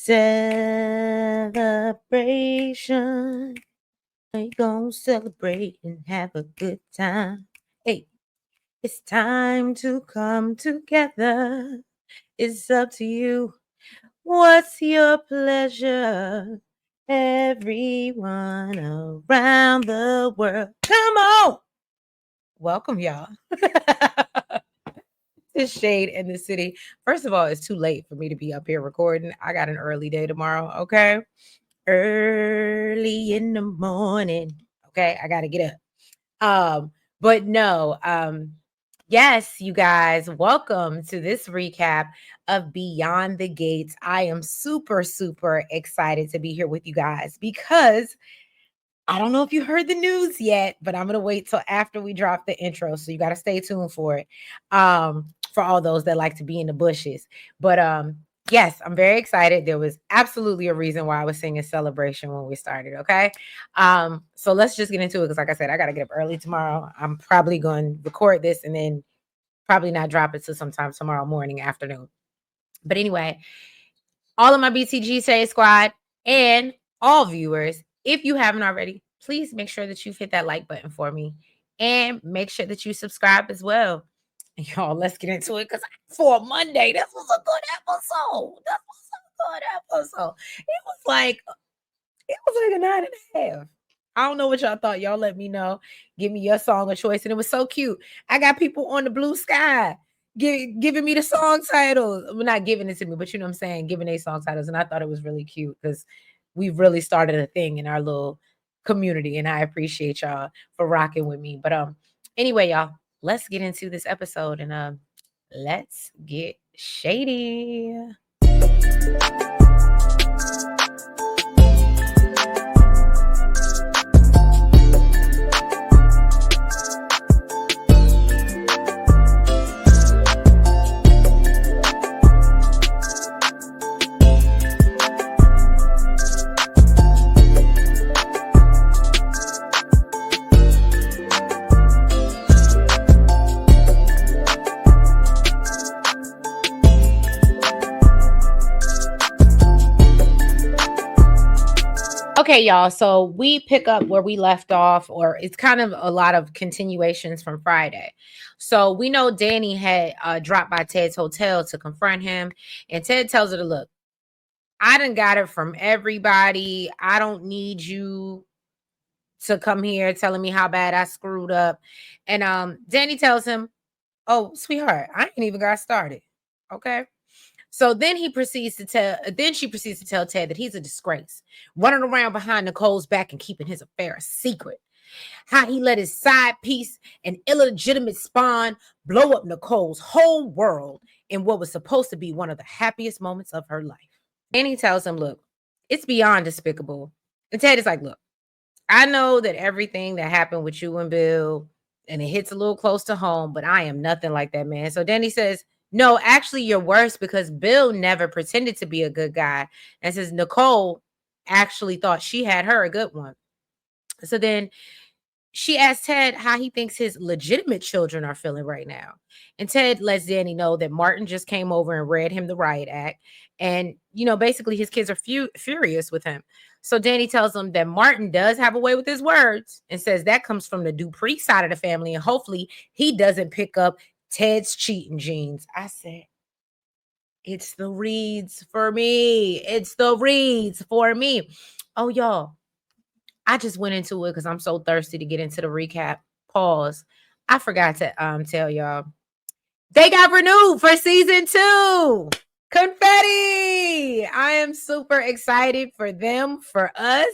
celebration. We gonna celebrate and have a good time. Hey, it's time to come together. It's up to you. What's your pleasure? Everyone around the world. Come on. Welcome, y'all. It's Shade in the City. First of all, it's too late for me to be up here recording. I got an early day tomorrow, okay? Early in the morning. Okay, I gotta get up. But no, yes, you guys, welcome to this recap of Beyond the Gates. I am super, super excited to be here with you guys because I don't know if you heard the news yet, but I'm gonna wait till after we drop the intro. So you gotta stay tuned for it. For all those that like to be in the bushes. But yes, I'm very excited. There was absolutely a reason why I was singing Celebration when we started. Okay. So let's just get into it because, like I said, I gotta get up early tomorrow. I'm probably gonna record this and then probably not drop it till sometime tomorrow morning, afternoon. But anyway, all of my BTG Say Squad and all viewers, if you haven't already, please make sure that you've hit that like button for me and make sure that you subscribe as well. And y'all, let's get into it because for a Monday, this was a good episode. That was a good episode. It was like a 9.5. I don't know what y'all thought. Y'all let me know. Give me your song of choice. And it was so cute. I got people on the blue sky giving me the song titles. Well, not giving it to me, but you know what I'm saying? Giving a song titles. And I thought it was really cute because we've really started a thing in our little community. And I appreciate y'all for rocking with me. But anyway, y'all, let's get into this episode and let's get shady. Okay, y'all. So we pick up where we left off, or it's kind of a lot of continuations from Friday. So we know Danny had dropped by Ted's hotel to confront him, and Ted tells her to look. I done got it from everybody. I don't need you to come here telling me how bad I screwed up. And Danny tells him, "Oh, sweetheart, I ain't even got started." Okay. So then she proceeds to tell Ted that he's a disgrace, running around behind Nicole's back and keeping his affair a secret. How he let his side piece and illegitimate spawn blow up Nicole's whole world in what was supposed to be one of the happiest moments of her life. And he tells him, look, it's beyond despicable. And Ted is like, look, I know that everything that happened with you and Bill, and it hits a little close to home, but I am nothing like that, man. So Danny says, no, actually, you're worse because Bill never pretended to be a good guy. And says Nicole actually thought she had her a good one. So then she asked Ted how he thinks his legitimate children are feeling right now. And Ted lets Danny know that Martin just came over and read him the riot act. And, you know, basically his kids are furious with him. So Danny tells him that Martin does have a way with his words and says that comes from the Dupree side of the family. And hopefully he doesn't pick up Ted's cheating genes. I said, it's the Reeds for me. It's the Reeds for me. Oh, y'all. I just went into it because I'm so thirsty to get into the recap. Pause. I forgot to tell y'all. They got renewed for season 2. Confetti. I am super excited for them, for us.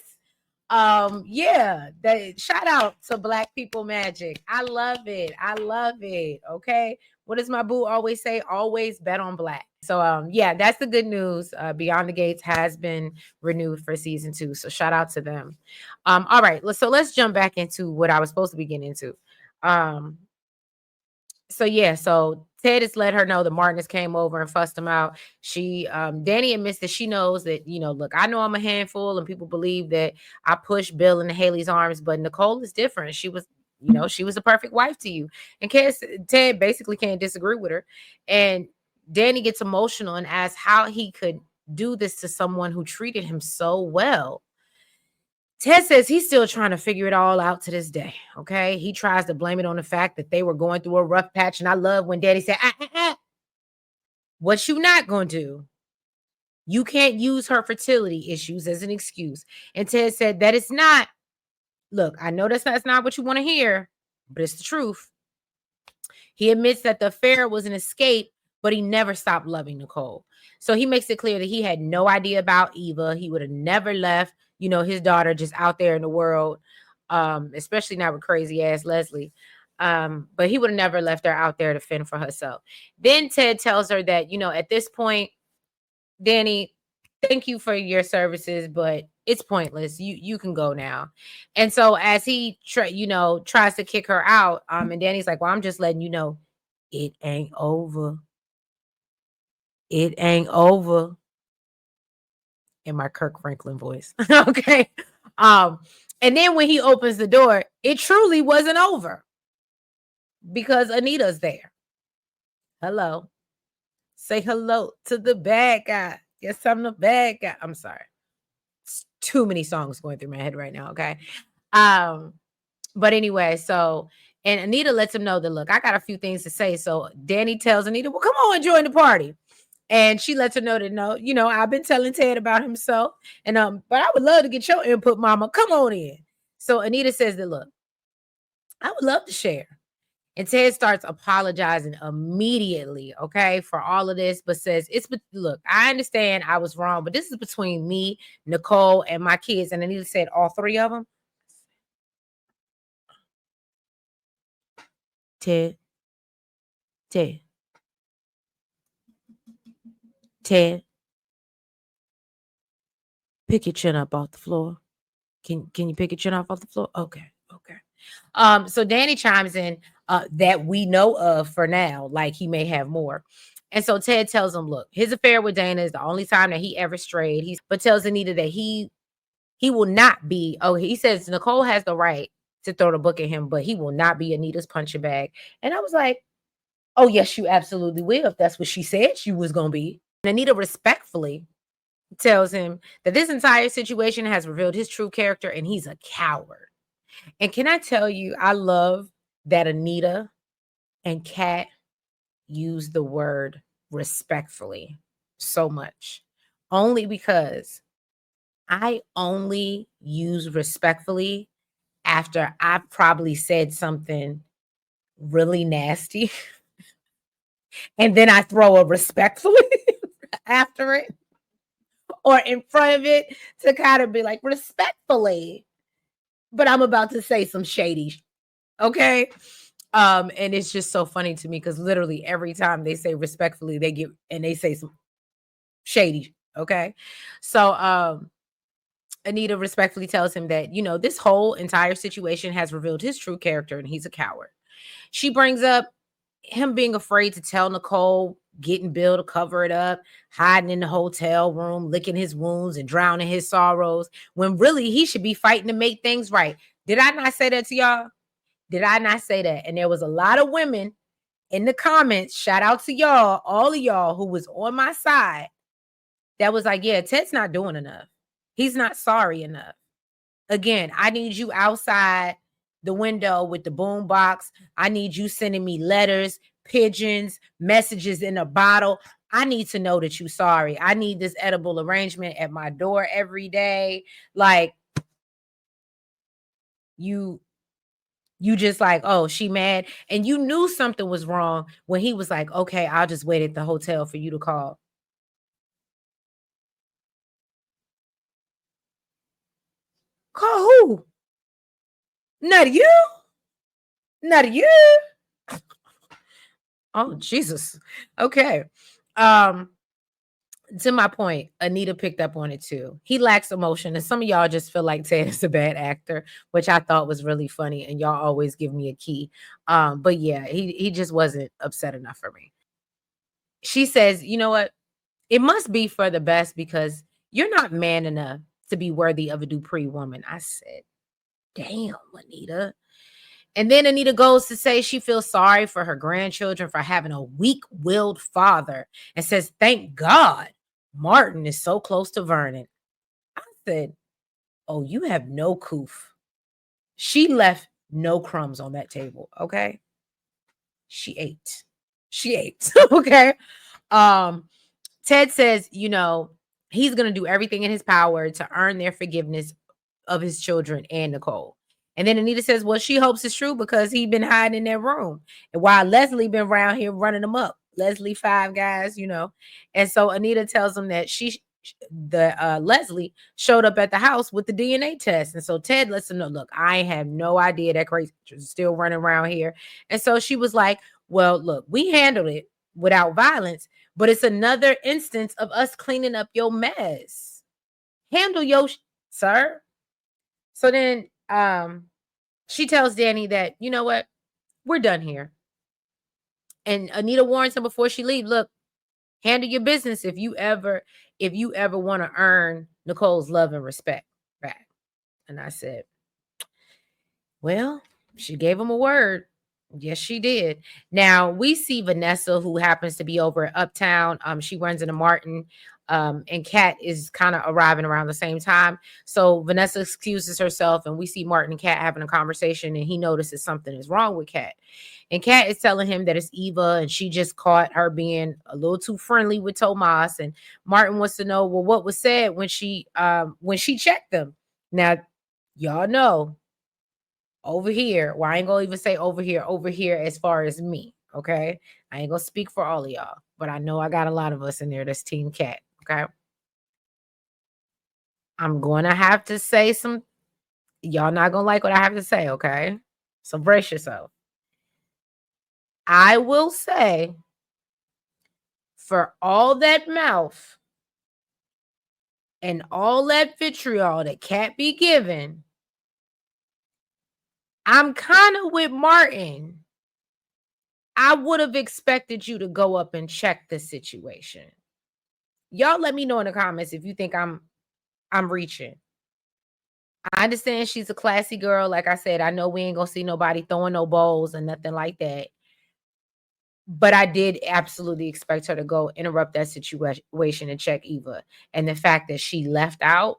Yeah, shout out to Black People Magic. I love it. I love it. Okay. What does my boo always say? Always bet on Black. So yeah, that's the good news. Beyond the Gates has been renewed for season 2. So shout out to them. All right, let's jump back into what I was supposed to be getting into. So Ted has let her know that Martin has came over and fussed him out. Danny admits that she knows that, you know, look, I know I'm a handful and people believe that I pushed Bill into Haley's arms, but Nicole is different. She was the perfect wife to you. And Ted basically can't disagree with her. And Danny gets emotional and asks how he could do this to someone who treated him so well? Ted says he's still trying to figure it all out to this day. Okay. He tries to blame it on the fact that they were going through a rough patch. And I love when Daddy said, what you not going to do? You can't use her fertility issues as an excuse. And Ted said that it's not. Look, I know that's not what you want to hear, but it's the truth. He admits that the affair was an escape, but he never stopped loving Nicole. So he makes it clear that he had no idea about Eva. He would have never left, his daughter just out there in the world, especially not with crazy ass Leslie. But he would have never left her out there to fend for herself. Then Ted tells her that, at this point, Danny, thank you for your services, but it's pointless. You can go now. And so as he tries to kick her out, and Danny's like, well, I'm just letting you know it ain't over. It ain't over. In my Kirk Franklin voice. Okay. And then when he opens the door, it truly wasn't over because Anita's there. Hello. Say hello to the bad guy. Yes, I'm the bad guy. I'm sorry. It's too many songs going through my head right now. Okay. But anyway, and Anita lets him know that, look, I got a few things to say. So Danny tells Anita, well, come on and join the party. And she lets her know that, no, I've been telling Ted about himself. And but I would love to get your input, mama. Come on in. So Anita says that, look, I would love to share. And Ted starts apologizing immediately, okay, for all of this, but says, look, I understand I was wrong, but this is between me, Nicole, and my kids. And Anita said all three of them. Ted, pick your chin up off the floor. Can you pick your chin off the floor? Okay. So Danny chimes in that we know of for now, like he may have more. And so Ted tells him, look, his affair with Dana is the only time that he ever strayed. But tells Anita that he will not be. Oh, he says Nicole has the right to throw the book at him, but he will not be Anita's punching bag. And I was like, oh, yes, you absolutely will. If that's what she said she was going to be. And Anita respectfully tells him that this entire situation has revealed his true character and he's a coward. And can I tell you, I love that Anita and Kat use the word respectfully so much. Only because I only use respectfully after I've probably said something really nasty. And then I throw a respectfully after it or in front of it to kind of be like, respectfully. But I'm about to say some shady. Okay. And it's just so funny to me because literally every time they say respectfully, they say some shady. Okay. So Anita respectfully tells him that, this whole entire situation has revealed his true character and he's a coward. She brings up him being afraid to tell Nicole, getting Bill to cover it up, hiding in the hotel room, licking his wounds and drowning his sorrows, when really he should be fighting to make things right. Did I not say that to y'all? Did I not say that? And there was a lot of women in the comments, shout out to y'all, all of y'all who was on my side, that was like, yeah, Ted's not doing enough. He's not sorry enough. Again, I need you outside the window with the boom box. I need you sending me letters, pigeons, messages in a bottle. I need to know that you're sorry. I need this edible arrangement at my door every day. Like, you just like, oh, she mad. And you knew something was wrong when he was like, okay, I'll just wait at the hotel for you to call. Call who? Not you? Not you? Oh, Jesus. Okay. To my point, Anita picked up on it too. He lacks emotion, and some of y'all just feel like Ted is a bad actor, which I thought was really funny, and y'all always give me a key. But yeah, he just wasn't upset enough for me. She says, you know what? It must be for the best because you're not man enough to be worthy of a Dupree woman. I said, damn, Anita. And then Anita goes to say she feels sorry for her grandchildren for having a weak-willed father and says, thank God Martin is so close to Vernon. I said, oh, you have no coof. She left no crumbs on that table, okay? She ate. She ate, okay? Ted says, he's going to do everything in his power to earn their forgiveness of his children and Nicole. And then Anita says, well, she hopes it's true because he been hiding in their room. And while Leslie been around here running them up, Leslie, Five Guys, And so Anita tells him that Leslie showed up at the house with the DNA test. And so Ted lets him know, look, I have no idea that crazy is still running around here. And so she was like, well, look, we handled it without violence, but it's another instance of us cleaning up your mess. Handle your sir. So then she tells Danny that, you know what? We're done here. And Anita warns him before she leaves, look, handle your business if you ever want to earn Nicole's love and respect back. And I said, well, she gave him a word. Yes, she did. Now we see Vanessa, who happens to be over at Uptown. She runs into Martin, and Kat is kind of arriving around the same time. So Vanessa excuses herself, and we see Martin and Kat having a conversation, and he notices something is wrong with Kat. And Kat is telling him that it's Eva, and she just caught her being a little too friendly with Tomas. And Martin wants to know, well, what was said when she checked them. Now, y'all know. Over here, well, I ain't gonna even say over here as far as me, okay? I ain't gonna speak for all of y'all, but I know I got a lot of us in there that's Team Cat, okay? I'm gonna have to say y'all not gonna like what I have to say, okay? So brace yourself. I will say, for all that mouth and all that vitriol that Cat be giving, I'm kind of with Martin. I would have expected you to go up and check the situation. Y'all let me know in the comments if you think I'm reaching. I understand she's a classy girl. Like I said, I know we ain't gonna see nobody throwing no bowls and nothing like that. But I did absolutely expect her to go interrupt that situation and check Eva. And the fact that she left out,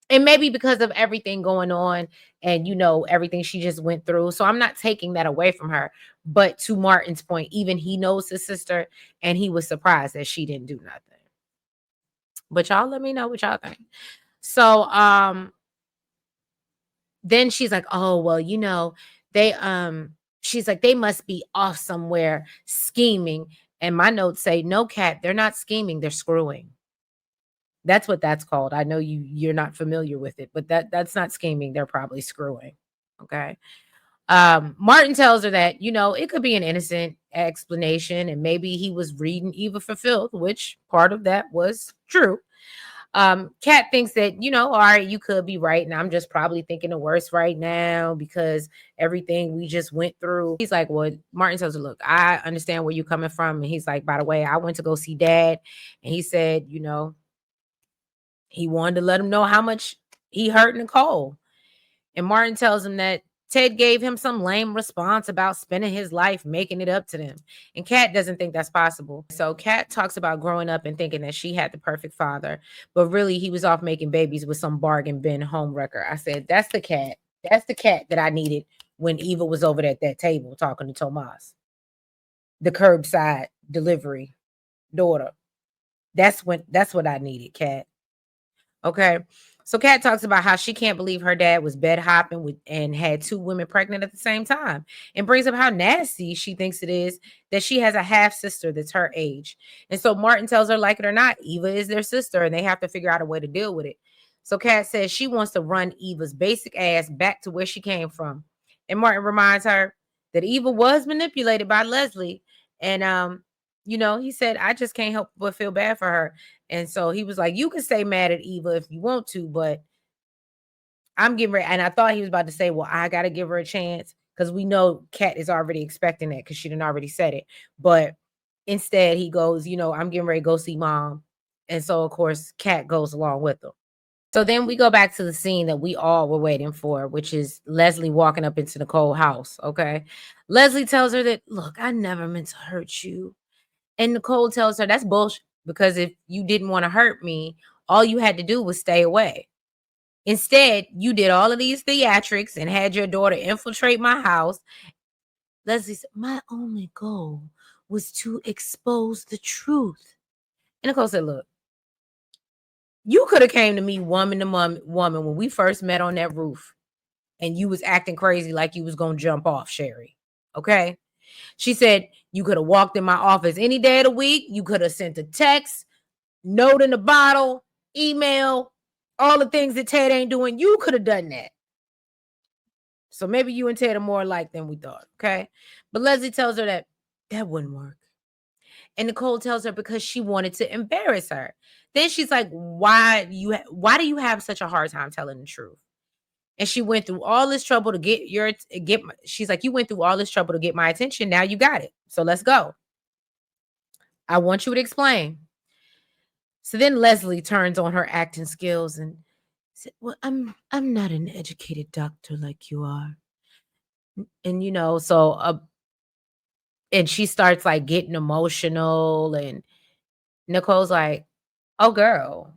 and maybe because of everything going on and everything she just went through. So I'm not taking that away from her. But to Martin's point, even he knows his sister, and he was surprised that she didn't do nothing. But y'all let me know what y'all think. So then she's like, oh, well, they she's like, they must be off somewhere scheming. And my notes say, no, Cat, they're not scheming, they're screwing. That's what that's called. I know you're not familiar with it, but that's not scheming. They're probably screwing. Okay. Martin tells her that, it could be an innocent explanation, and maybe he was reading Eva for filth, which part of that was true. Kat thinks that, all right, you could be right, and I'm just probably thinking the worst right now because everything we just went through. He's like, well, Martin tells her, look, I understand where you're coming from. And he's like, by the way, I went to go see Dad, and he said, he wanted to let him know how much he hurt Nicole. And Martin tells him that Ted gave him some lame response about spending his life making it up to them. And Kat doesn't think that's possible. So Kat talks about growing up and thinking that she had the perfect father, but really he was off making babies with some bargain bin homewrecker. I said, that's the Kat. That's the Kat that I needed when Eva was over at that table talking to Tomas. The curbside delivery daughter. That's what I needed, Kat. Okay. So Kat talks about how she can't believe her dad was bed hopping and had 2 women pregnant at the same time, and brings up how nasty she thinks it is that she has a half sister that's her age. And so Martin tells her, like it or not, Eva is their sister and they have to figure out a way to deal with it. So Kat says she wants to run Eva's basic ass back to where she came from. And Martin reminds her that Eva was manipulated by Leslie. And he said, I just can't help but feel bad for her. And so he was like, you can stay mad at Eva if you want to, but I'm getting ready. And I thought he was about to say, well, I got to give her a chance, because we know Kat is already expecting that because she done already said it. But instead he goes, I'm getting ready to go see Mom. And so, of course, Kat goes along with him. So then we go back to the scene that we all were waiting for, which is Leslie walking up into Nicole's house. Okay. Leslie tells her that, look, I never meant to hurt you. And Nicole tells her that's bullshit. because if you didn't want to hurt me, all you had to do was stay away. Instead, you did all of these theatrics and had your daughter infiltrate my house. Leslie said, my only goal was to expose the truth. And Nicole said, look, you could have came to me woman to woman when we first met on that roof, and you was acting crazy like you was going to jump off, Sherry. Okay? She said, you could have walked in my office any day of the week. You could have sent a text, note in a bottle, email, all the things that Ted ain't doing. You could have done that. So maybe you and Ted are more alike than we thought. Okay? But Leslie tells her that wouldn't work. And Nicole tells her because she wanted to embarrass her. Then she's like, why do you have such a hard time telling the truth? And she went through all this trouble to she's like, you went through all this trouble to get my attention. Now you got it. So let's go. I want you to explain. So then Leslie turns on her acting skills and said, well, I'm not an educated doctor like you are. And and she starts like getting emotional, and Nicole's like, oh girl,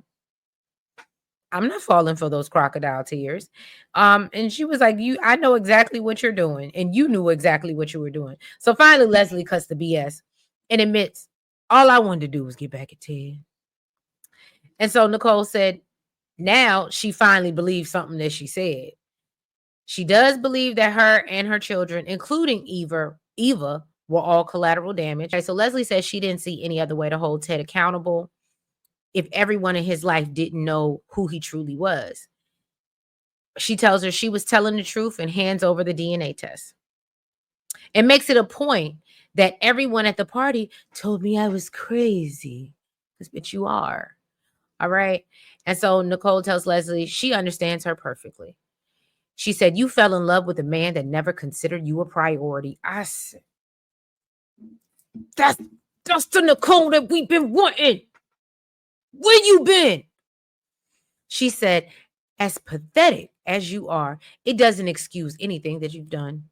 I'm not falling for those crocodile tears. And she was like, I know exactly what you're doing, and you knew exactly what you were doing. So finally, Leslie cuts the BS and admits, all I wanted to do was get back at Ted. And so Nicole said, now she finally believes something that she said. She does believe that her and her children, including Eva, were all collateral damage. Okay, so Leslie says she didn't see any other way to hold Ted accountable if everyone in his life didn't know who he truly was. She tells her she was telling the truth and hands over the DNA test. It makes it a point that everyone at the party told me I was crazy. But you are. All right. And so Nicole tells Leslie she understands her perfectly. She said, you fell in love with a man that never considered you a priority. I said, that's the Nicole that we've been wanting. Where you been? She said, as pathetic as you are, it doesn't excuse anything that you've done.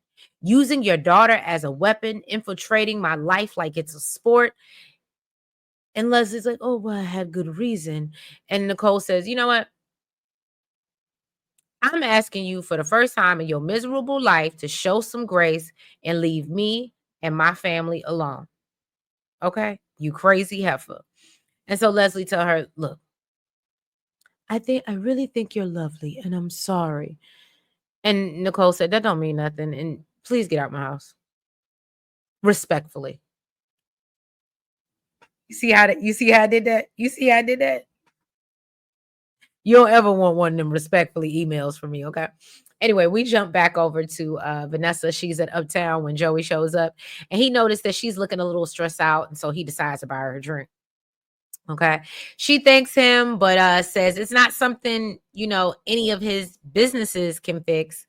Using your daughter as a weapon, infiltrating my life like it's a sport. And Leslie's like, oh, well, I had good reason. And Nicole says, you know what? I'm asking you for the first time in your miserable life to show some grace and leave me and my family alone. Okay? You crazy heifer. And so Leslie told her, look, I really think you're lovely, and I'm sorry. And Nicole said, that don't mean nothing. And please get out my house. Respectfully. You see how I did that? You see how I did that? You don't ever want one of them respectfully emails from me, okay? Anyway, we jump back over to Vanessa. She's at Uptown when Joey shows up, and he noticed that she's looking a little stressed out, and so he decides to buy her a drink. Okay. She thanks him, but says it's not something, any of his businesses can fix.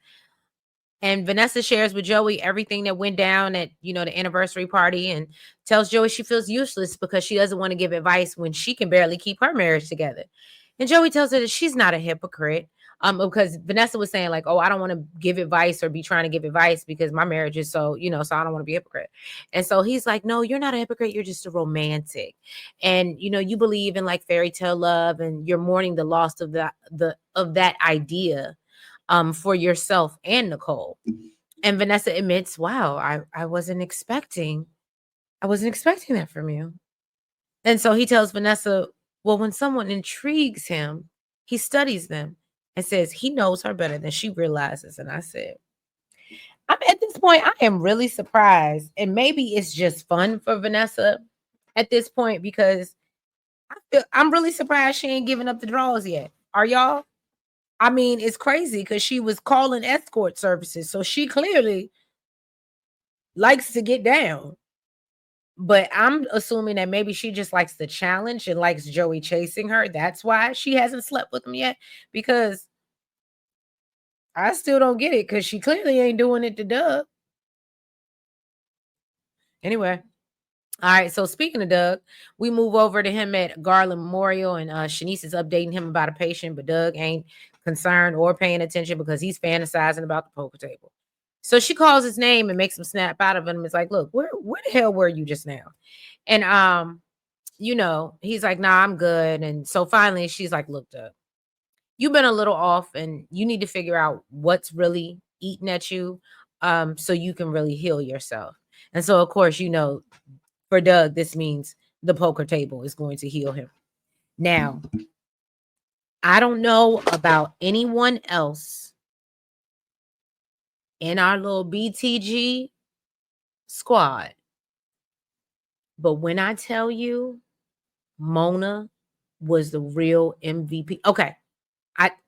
And Vanessa shares with Joey everything that went down at, the anniversary party, and tells Joey she feels useless because she doesn't want to give advice when she can barely keep her marriage together. And Joey tells her that she's not a hypocrite. Because Vanessa was saying like, oh, I don't want to give advice or be trying to give advice because my marriage is so, so I don't want to be a hypocrite. And so he's like, no, you're not a hypocrite. You're just a romantic. And, you believe in like fairy tale love, and you're mourning the loss of that idea for yourself and Nicole. And Vanessa admits, wow, I wasn't expecting that from you. And so he tells Vanessa, well, when someone intrigues him, he studies them and says he knows her better than she realizes. And I said, I'm at this point, I am really surprised. And maybe it's just fun for Vanessa at this point, because I'm really surprised she ain't giving up the draws yet. Are y'all? I mean, it's crazy because she was calling escort services. So she clearly likes to get down. But I'm assuming that maybe she just likes the challenge and likes Joey chasing her. That's why she hasn't slept with him yet. Because I still don't get it, because she clearly ain't doing it to Doug. Anyway. All right. So speaking of Doug, we move over to him at Garland Memorial, and Shanice is updating him about a patient, but Doug ain't concerned or paying attention because he's fantasizing about the poker table. So she calls his name and makes him snap out of him. It's like, look, where the hell were you just now? And he's like, nah, I'm good. And so finally she's like, look, Doug, you've been a little off and you need to figure out what's really eating at you, so you can really heal yourself. And so, of course, for Doug, this means the poker table is going to heal him. Now, I don't know about anyone else in our little BTG squad, but when I tell you Mona was the real MVP. Okay.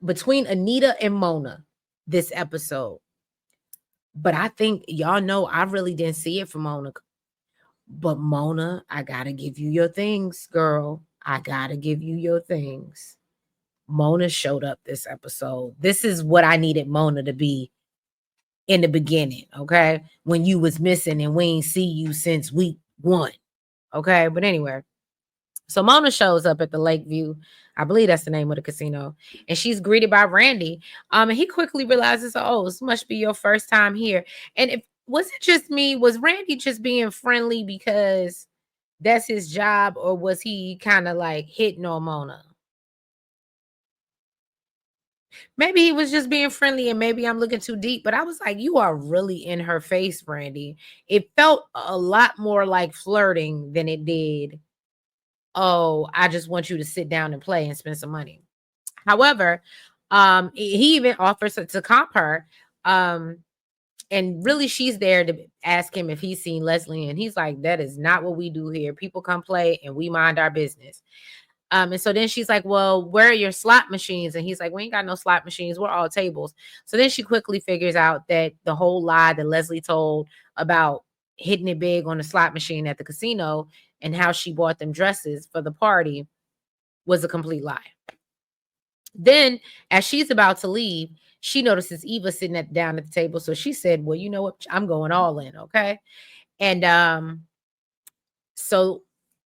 Between Anita and Mona this episode. But I think y'all know I really didn't see it from Mona. But Mona, I gotta give you your things, girl. I gotta give you your things. Mona showed up this episode. This is what I needed Mona to be in the beginning, okay? When you was missing and we ain't see you since week 1. Okay. But anyway. So Mona shows up at the Lakeview. I believe that's the name of the casino. And she's greeted by Randy. And he quickly realizes, oh, this must be your first time here. And was it just me? Was Randy just being friendly because that's his job? Or was he kind of like hitting on Mona? Maybe he was just being friendly and maybe I'm looking too deep. But I was like, you are really in her face, Randy. It felt a lot more like flirting than it did, oh, I just want you to sit down and play and spend some money. However, he even offers to comp her. And really she's there to ask him if he's seen Leslie. And he's like, that is not what we do here. People come play and we mind our business. And so then she's like, well, where are your slot machines? And he's like, we ain't got no slot machines. We're all tables. So then she quickly figures out that the whole lie that Leslie told about hitting it big on the slot machine at the casino and how she bought them dresses for the party was a complete lie. Then as she's about to leave, she notices Eva sitting down at the table. So she said, well, you know what? I'm going all in. Okay. And so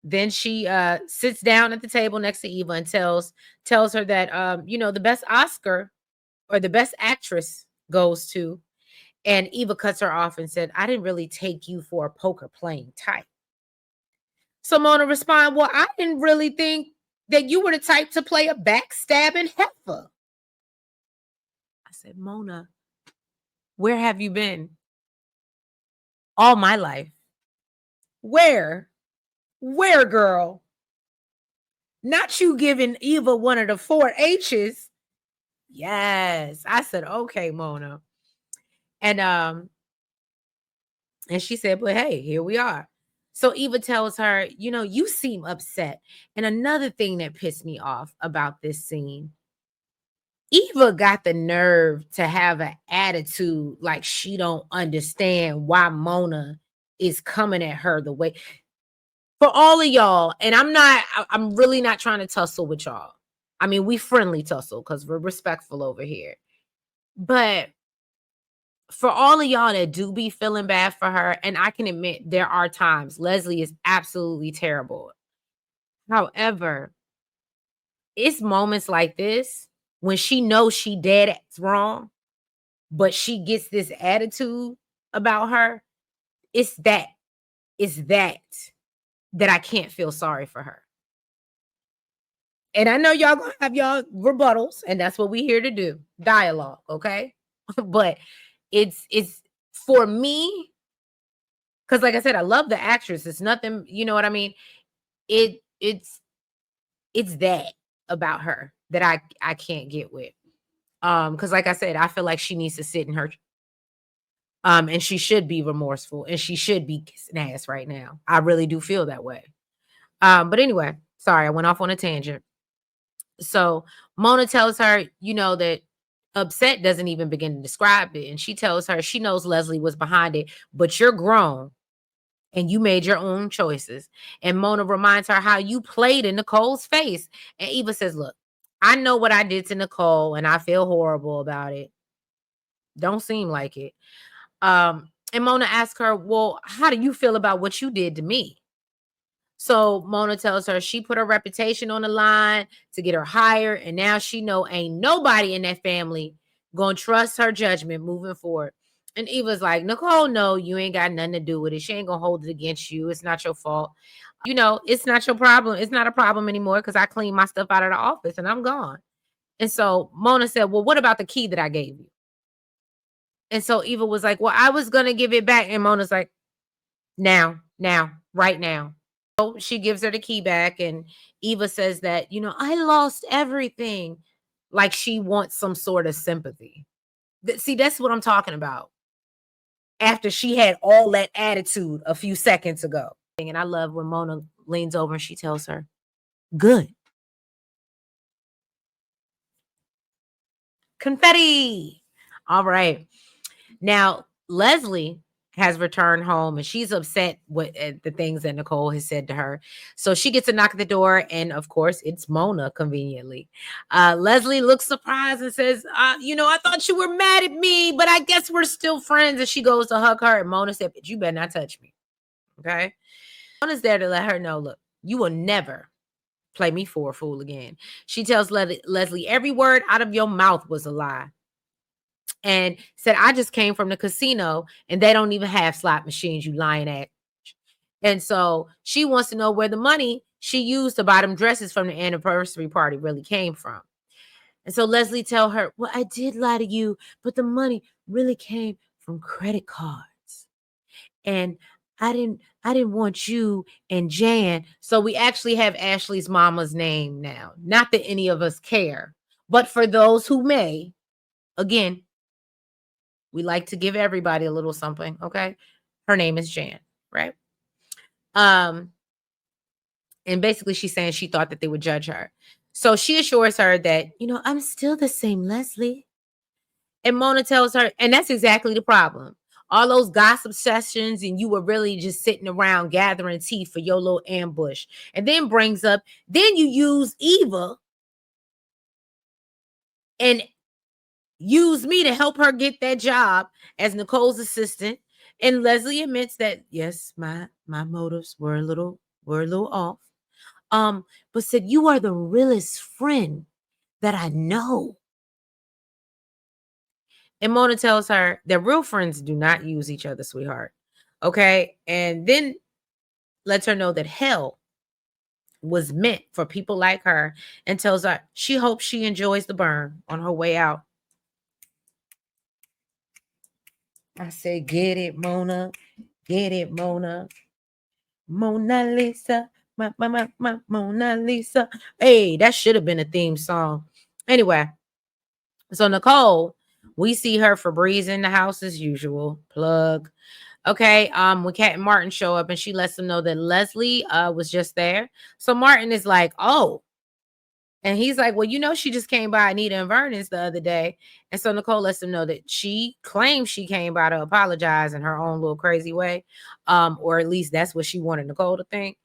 then she sits down at the table next to Eva and tells her that the best Oscar or the best actress goes to. And Eva cuts her off and said, I didn't really take you for a poker playing type. So Mona responded, well, I didn't really think that you were the type to play a backstabbing heifer. I said, Mona, where have you been? All my life. Where? Where, girl? Not you giving Eva one of the 4 H's. Yes. I said, okay, Mona. And she said, but hey, here we are. So Eva tells her, you seem upset. And another thing that pissed me off about this scene, Eva got the nerve to have an attitude like she don't understand why Mona is coming at her the way. For all of y'all, and I'm really not trying to tussle with y'all. I mean, we friendly tussle because we're respectful over here. But for all of y'all that do be feeling bad for her, and I can admit there are times Leslie is absolutely terrible. However, it's moments like this when she knows she dead wrong, but she gets this attitude about her. It's that I can't feel sorry for her. And I know y'all gonna have y'all rebuttals, and that's what we here to do. Dialogue, okay? But it's for me, because like I said, I love the actress. It's nothing, you know what I mean? It's that about her that I can't get with. Because like I said, I feel like she needs to sit in her and she should be remorseful and she should be kissing ass right now. I really do feel that way. But anyway, sorry, I went off on a tangent. So Mona tells her, that upset doesn't even begin to describe it. And she tells her she knows Leslie was behind it, but you're grown and you made your own choices. And Mona reminds her how you played in Nicole's face. And Eva says, look, I know what I did to Nicole and I feel horrible about it. Don't seem like it. And Mona asks her, well, how do you feel about what you did to me? So Mona tells her she put her reputation on the line to get her hired. And now she know ain't nobody in that family gonna trust her judgment moving forward. And Eva's like, Nicole, no, you ain't got nothing to do with it. She ain't gonna hold it against you. It's not your fault. It's not your problem. It's not a problem anymore because I cleaned my stuff out of the office and I'm gone. And so Mona said, well, what about the key that I gave you? And so Eva was like, well, I was going to give it back. And Mona's like, now, right now. So she gives her the key back. And Eva says that, I lost everything. Like she wants some sort of sympathy. See, that's what I'm talking about. After she had all that attitude a few seconds ago. And I love when Mona leans over and she tells her, good. Confetti. All right. Now, Leslie has returned home and she's upset with the things that Nicole has said to her. So she gets a knock at the door, and of course, it's Mona conveniently. Leslie looks surprised and says, I thought you were mad at me, but I guess we're still friends. And she goes to hug her, and Mona said, but you better not touch me. Okay. Mona's there to let her know, look, you will never play me for a fool again. She tells Leslie, every word out of your mouth was a lie. And said, I just came from the casino and they don't even have slot machines, you lying ass. And so she wants to know where the money she used to buy them dresses from the anniversary party really came from. And so Leslie tell her, well, I did lie to you, but the money really came from credit cards. And I didn't want you and Jan. So we actually have Ashley's mama's name now. Not that any of us care, but for those who may, again, we like to give everybody a little something, okay? Her name is Jan, right? And basically she's saying she thought that they would judge her. So she assures her that, I'm still the same Leslie. And Mona tells her, and that's exactly the problem. All those gossip sessions, and you were really just sitting around gathering tea for your little ambush. And then brings up, then you use Eva and use me to help her get that job as Nicole's assistant. And Leslie admits that, yes, my motives were a little off. But said, you are the realest friend that I know. And Mona tells her that real friends do not use each other, sweetheart. Okay. And then lets her know that hell was meant for people like her, and tells her she hopes she enjoys the burn on her way out. I said, get it, Mona. Get it, Mona. Mona Lisa. My Mona Lisa. Hey, that should have been a theme song. Anyway, so Nicole, we see her Febreze in the house as usual. Plug. Okay, when Kat and Martin show up and she lets them know that Leslie was just there. So Martin is like, oh. And he's like, well, she just came by Anita and Vernon's the other day. And so Nicole lets them know that she claims she came by to apologize in her own little crazy way. Or at least that's what she wanted Nicole to think.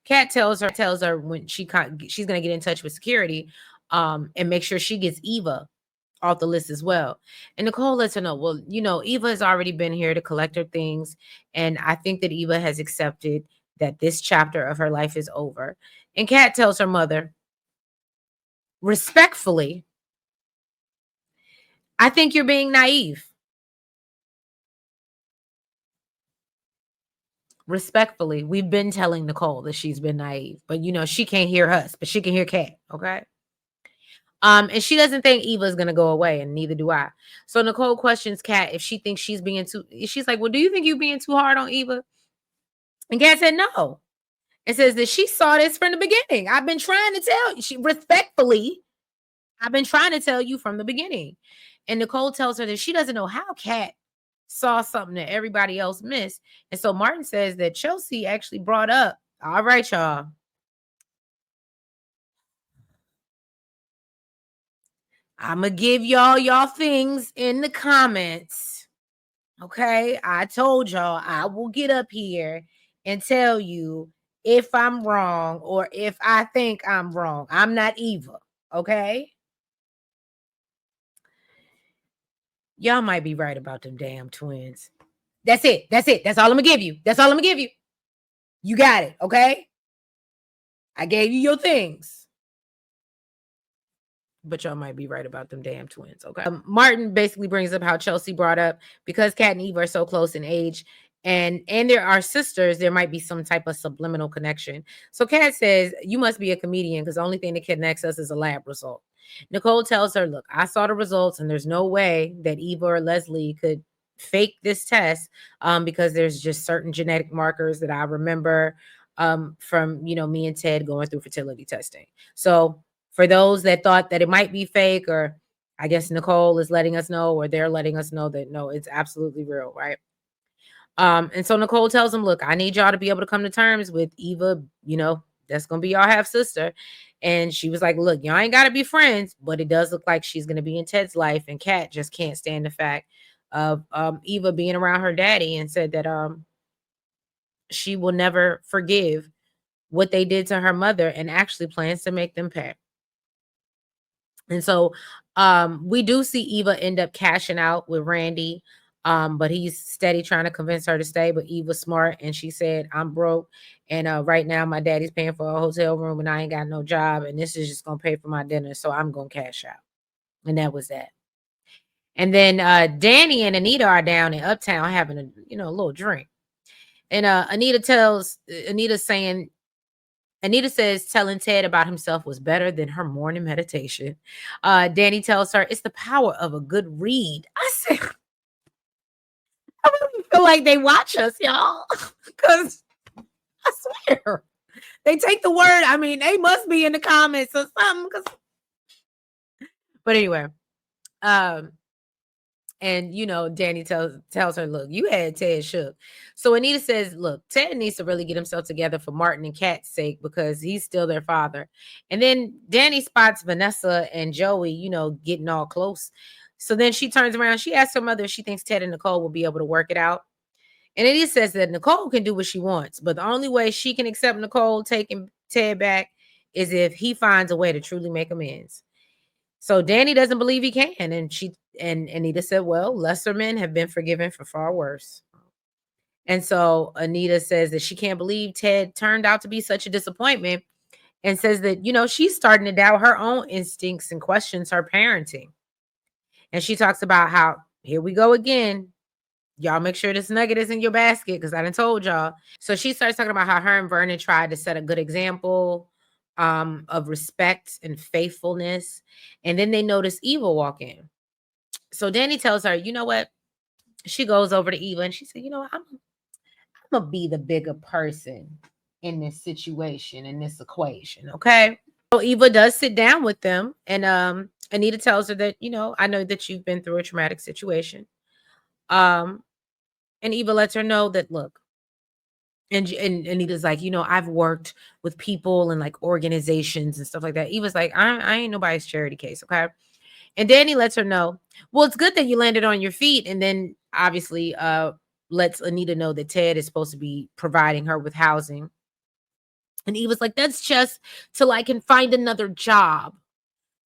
Kat tells her when she's going to get in touch with security and make sure she gets Eva off the list as well. And Nicole lets her know, well, Eva has already been here to collect her things. And I think that Eva has accepted that this chapter of her life is over. And Kat tells her mother, respectfully, I think you're being naive. Respectfully, we've been telling Nicole that she's been naive, but she can't hear us, but she can hear Kat. Okay. And she doesn't think Eva's gonna go away, and neither do I. So Nicole questions Kat if she thinks she's being too. She's like, well, do you think you're being too hard on Eva? And Kat said no. It says that she saw this from the beginning. I've been trying to tell you. She respectfully, I've been trying to tell you from the beginning. And Nicole tells her that she doesn't know how Kat saw something that everybody else missed. And so Martin says that Chelsea actually brought up, all right, y'all. I'm going to give y'all things in the comments. Okay. I told y'all I will get up here and tell you if I'm wrong or if I think I'm wrong. I'm not evil. Okay. Y'all might be right about them damn twins. That's it. That's all I'm gonna give you. You got it. Okay. I gave you your things. But y'all might be right about them damn twins. Okay. Martin basically brings up how Chelsea brought up because Kat and Eve are so close in age And there are sisters, there might be some type of subliminal connection. So Kat says, you must be a comedian because the only thing that connects us is a lab result. Nicole tells her, look, I saw the results and there's no way that Eva or Leslie could fake this test, because there's just certain genetic markers that I remember, from, me and Ted going through fertility testing. So for those that thought that it might be fake, or I guess Nicole is letting us know, or they're letting us know that no, it's absolutely real, right? And so Nicole tells him, look, I need y'all to be able to come to terms with Eva, that's gonna be y'all half sister. And she was like, look, y'all ain't gotta be friends, but it does look like she's gonna be in Ted's life. And Kat just can't stand the fact of Eva being around her daddy, and said that she will never forgive what they did to her mother, and actually plans to make them pay. And so we do see Eva end up cashing out with Randy. But he's steady trying to convince her to stay. But Eva's smart, and she said, I'm broke. And right now my daddy's paying for a hotel room and I ain't got no job. And this is just gonna pay for my dinner. So I'm gonna cash out. And that was that. And then Danny and Anita are down in Uptown having a little drink. And Anita says telling Ted about himself was better than her morning meditation. Danny tells her it's the power of a good read. I said, I really feel like they watch us, y'all. Because I swear, they take the word. I mean, they must be in the comments or something. But anyway, um, and Danny tells her, look, you had Ted shook. So Anita says, look, Ted needs to really get himself together for Martin and Kat's sake, because he's still their father. And then Danny spots Vanessa and Joey, getting all close. So then she turns around, she asks her mother if she thinks Ted and Nicole will be able to work it out. And Anita says that Nicole can do what she wants, but the only way she can accept Nicole taking Ted back is if he finds a way to truly make amends. So Danny doesn't believe he can. And Anita said, well, lesser men have been forgiven for far worse. And so Anita says that she can't believe Ted turned out to be such a disappointment, and says that, she's starting to doubt her own instincts and questions her parenting. And she talks about how, here we go again. Y'all make sure this nugget is in your basket because I done told y'all. So she starts talking about how her and Vernon tried to set a good example of respect and faithfulness. And then they notice Eva walk in. So Danny tells her, you know what? She goes over to Eva and she said, you know what? I'm going to be the bigger person in this situation, in this equation. Okay. So Eva does sit down with them. And Anita tells her that, I know that you've been through a traumatic situation. And Eva lets her know that, look, and Anita's like, I've worked with people and like organizations and stuff like that. Eva's like, I ain't nobody's charity case, okay? And Danny lets her know, well, it's good that you landed on your feet. And then obviously lets Anita know that Ted is supposed to be providing her with housing. And Eva's like, that's just till I can find another job.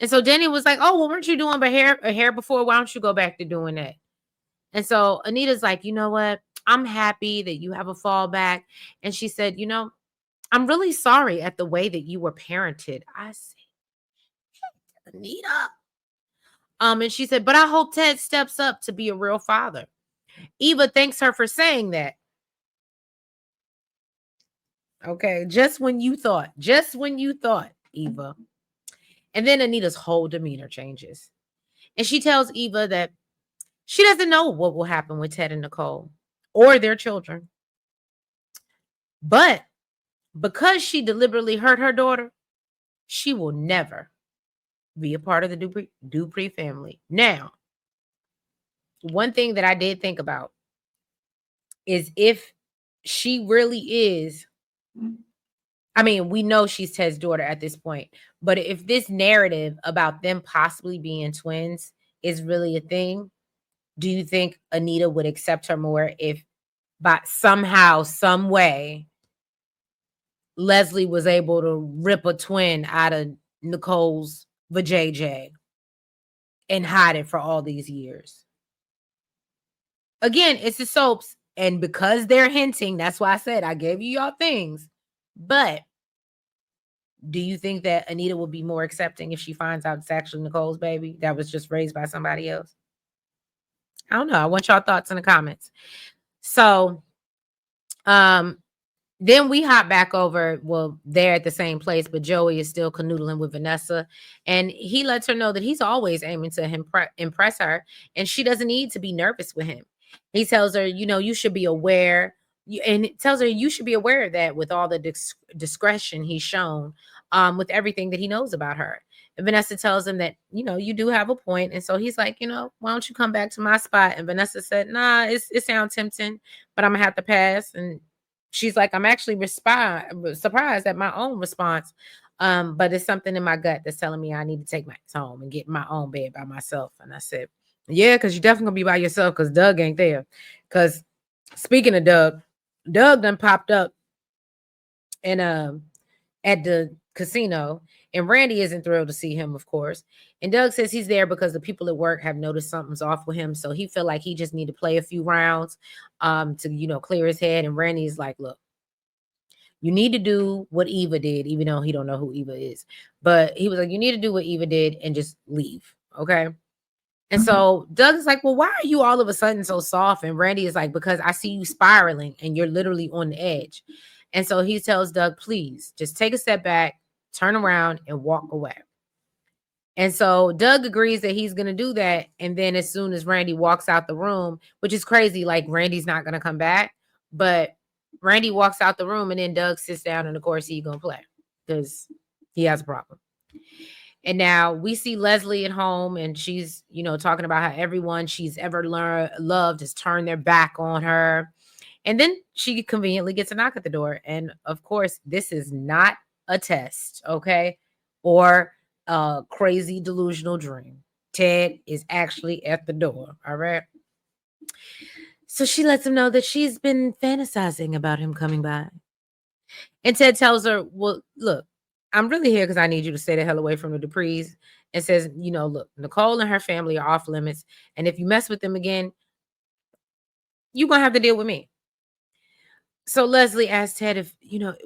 And so Danny was like, oh, well, weren't you doing hair before? Why don't you go back to doing that? And so Anita's like, you know what? I'm happy that you have a fallback. And she said, I'm really sorry at the way that you were parented. I said, Anita. And she said, but I hope Ted steps up to be a real father. Eva thanks her for saying that. Okay, just when you thought, Eva. And then Anita's whole demeanor changes. And she tells Eva that she doesn't know what will happen with Ted and Nicole or their children. But because she deliberately hurt her daughter, she will never be a part of the Dupree family. Now, one thing that I did think about is if she really is, I mean, we know she's Ted's daughter at this point, but if this narrative about them possibly being twins is really a thing, do you think Anita would accept her more if by somehow, some way, Leslie was able to rip a twin out of Nicole's vajayjay and hide it for all these years? Again, it's the soaps, and because they're hinting, that's why I said I gave you y'all things. But do you think that Anita will be more accepting if she finds out it's actually Nicole's baby that was just raised by somebody else? I don't know. I want y'all thoughts in the comments. So Um, then we hop back over. Well, they're at the same place, but Joey is still canoodling with Vanessa, and he lets her know that he's always aiming to impress her, and she doesn't need to be nervous with him. He tells her, you should be aware, and it tells her you should be aware of that with all the discretion he's shown, with everything that he knows about her. And Vanessa tells him that you do have a point, and so he's like, why don't you come back to my spot? And Vanessa said, nah, it sounds tempting, but I'm gonna have to pass. And she's like, I'm actually surprised at my own response. But it's something in my gut that's telling me I need to take my home and get in my own bed by myself. And I said, yeah, because you're definitely gonna be by yourself because Doug ain't there. Because speaking of Doug done popped up and at the casino, and Randy isn't thrilled to see him, of course. And Doug says he's there because the people at work have noticed something's off with him, so he feel like he just need to play a few rounds to clear his head. And Randy's like, look, you need to do what Eva did, even though he don't know who Eva is. But he was like, you need to do what Eva did and just leave. Okay. And so Doug is like, well, why are you all of a sudden so soft? And Randy is like, because I see you spiraling and you're literally on the edge. And so he tells Doug, please just take a step back, turn around, and walk away. And so Doug agrees that he's going to do that. And then as soon as Randy walks out the room, which is crazy, like Randy's not going to come back, but Randy walks out the room and then Doug sits down and of course he's going to play because he has a problem. And now we see Leslie at home and she's, talking about how everyone she's ever loved has turned their back on her. And then she conveniently gets a knock at the door. And of course, this is not a test, okay? Or a crazy delusional dream. Ted is actually at the door, all right? So she lets him know that she's been fantasizing about him coming by. And Ted tells her, well, look, I'm really here because I need you to stay the hell away from the Duprees. And says, look, Nicole and her family are off limits. And if you mess with them again, you're going to have to deal with me. So Leslie asked Ted if,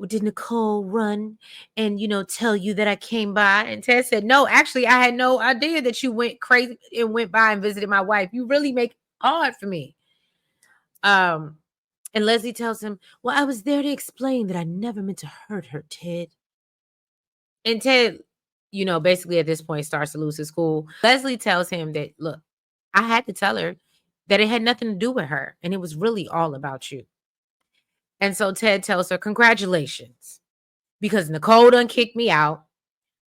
did Nicole run and, tell you that I came by? And Ted said, no, actually, I had no idea that you went crazy and went by and visited my wife. You really make it hard for me. And Leslie tells him, well, I was there to explain that I never meant to hurt her, Ted. And Ted, basically at this point starts to lose his cool. Leslie tells him that, look, I had to tell her that it had nothing to do with her. And it was really all about you. And so Ted tells her, congratulations, because Nicole done kicked me out.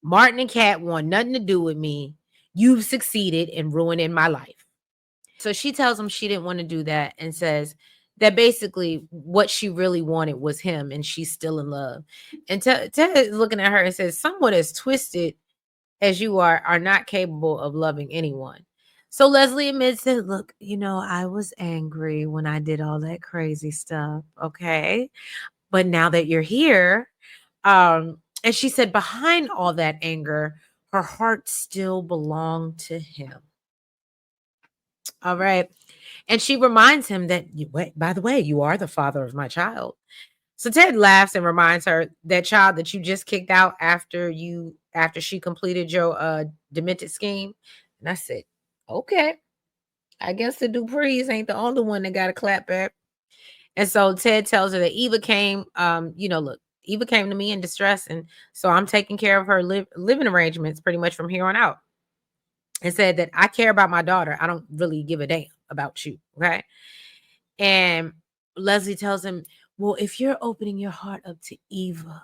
Martin and Kat want nothing to do with me. You've succeeded in ruining my life. So she tells him she didn't want to do that and says that basically what she really wanted was him and she's still in love. And Ted is looking at her and says, someone as twisted as you are not capable of loving anyone. So Leslie admits that, look, I was angry when I did all that crazy stuff. Okay. But now that you're here, and she said behind all that anger, her heart still belonged to him. All right. And she reminds him that, by the way, you are the father of my child. So Ted laughs and reminds her that child that you just kicked out after she completed your demented scheme. And I said, okay, I guess the Duprees ain't the only one that got a clap back. And so Ted tells her that Eva came, look, Eva came to me in distress. And so I'm taking care of her living arrangements pretty much from here on out. And said that I care about my daughter. I don't really give a damn about you. Okay. And Leslie tells him, well, if you're opening your heart up to Eva,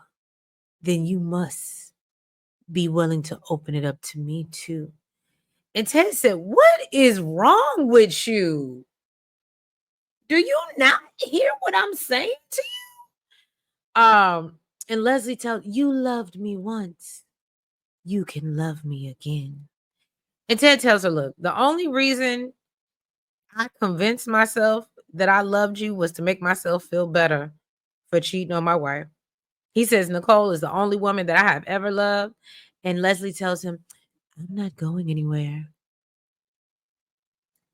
then you must be willing to open it up to me too. And Ted said, what is wrong with you? Do you not hear what I'm saying to you? And Leslie tells, you loved me once. You can love me again. And Ted tells her, look, the only reason I convinced myself that I loved you was to make myself feel better for cheating on my wife. He says Nicole is the only woman that I have ever loved. And Leslie tells him, I'm not going anywhere.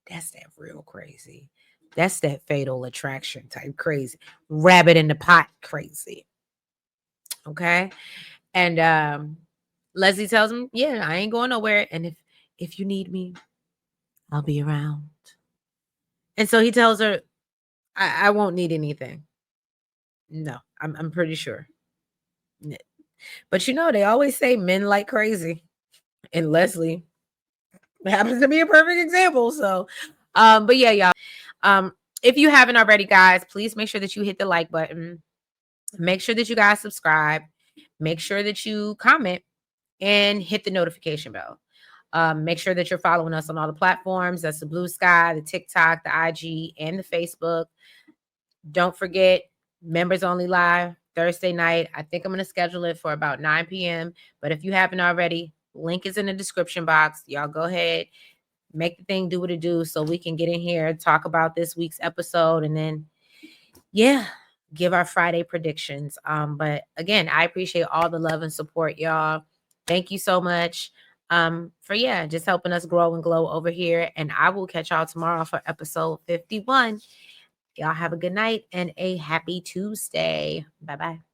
That's that real crazy. That's that fatal attraction type crazy. Rabbit in the pot crazy. Okay. And Leslie tells him, yeah, I ain't going nowhere. And if you need me, I'll be around. And so he tells her, I won't need anything. No, I'm pretty sure. But you know, they always say men like crazy. And Leslie happens to be a perfect example. So, but yeah, y'all. If you haven't already, guys, please make sure that you hit the like button. Make sure that you guys subscribe. Make sure that you comment and hit the notification bell. Make sure that you're following us on all the platforms. That's the Blue Sky, the TikTok, the IG, and the Facebook. Don't forget, members only live Thursday night. I think I'm going to schedule it for about 9 p.m. But if you haven't already, link is in the description box. Y'all go ahead, make the thing do what it do so we can get in here, talk about this week's episode, and then, yeah, give our Friday predictions. But again, I appreciate all the love and support, y'all. Thank you so much for just helping us grow and glow over here. And I will catch y'all tomorrow for episode 51. Y'all have a good night and a happy Tuesday. Bye-bye.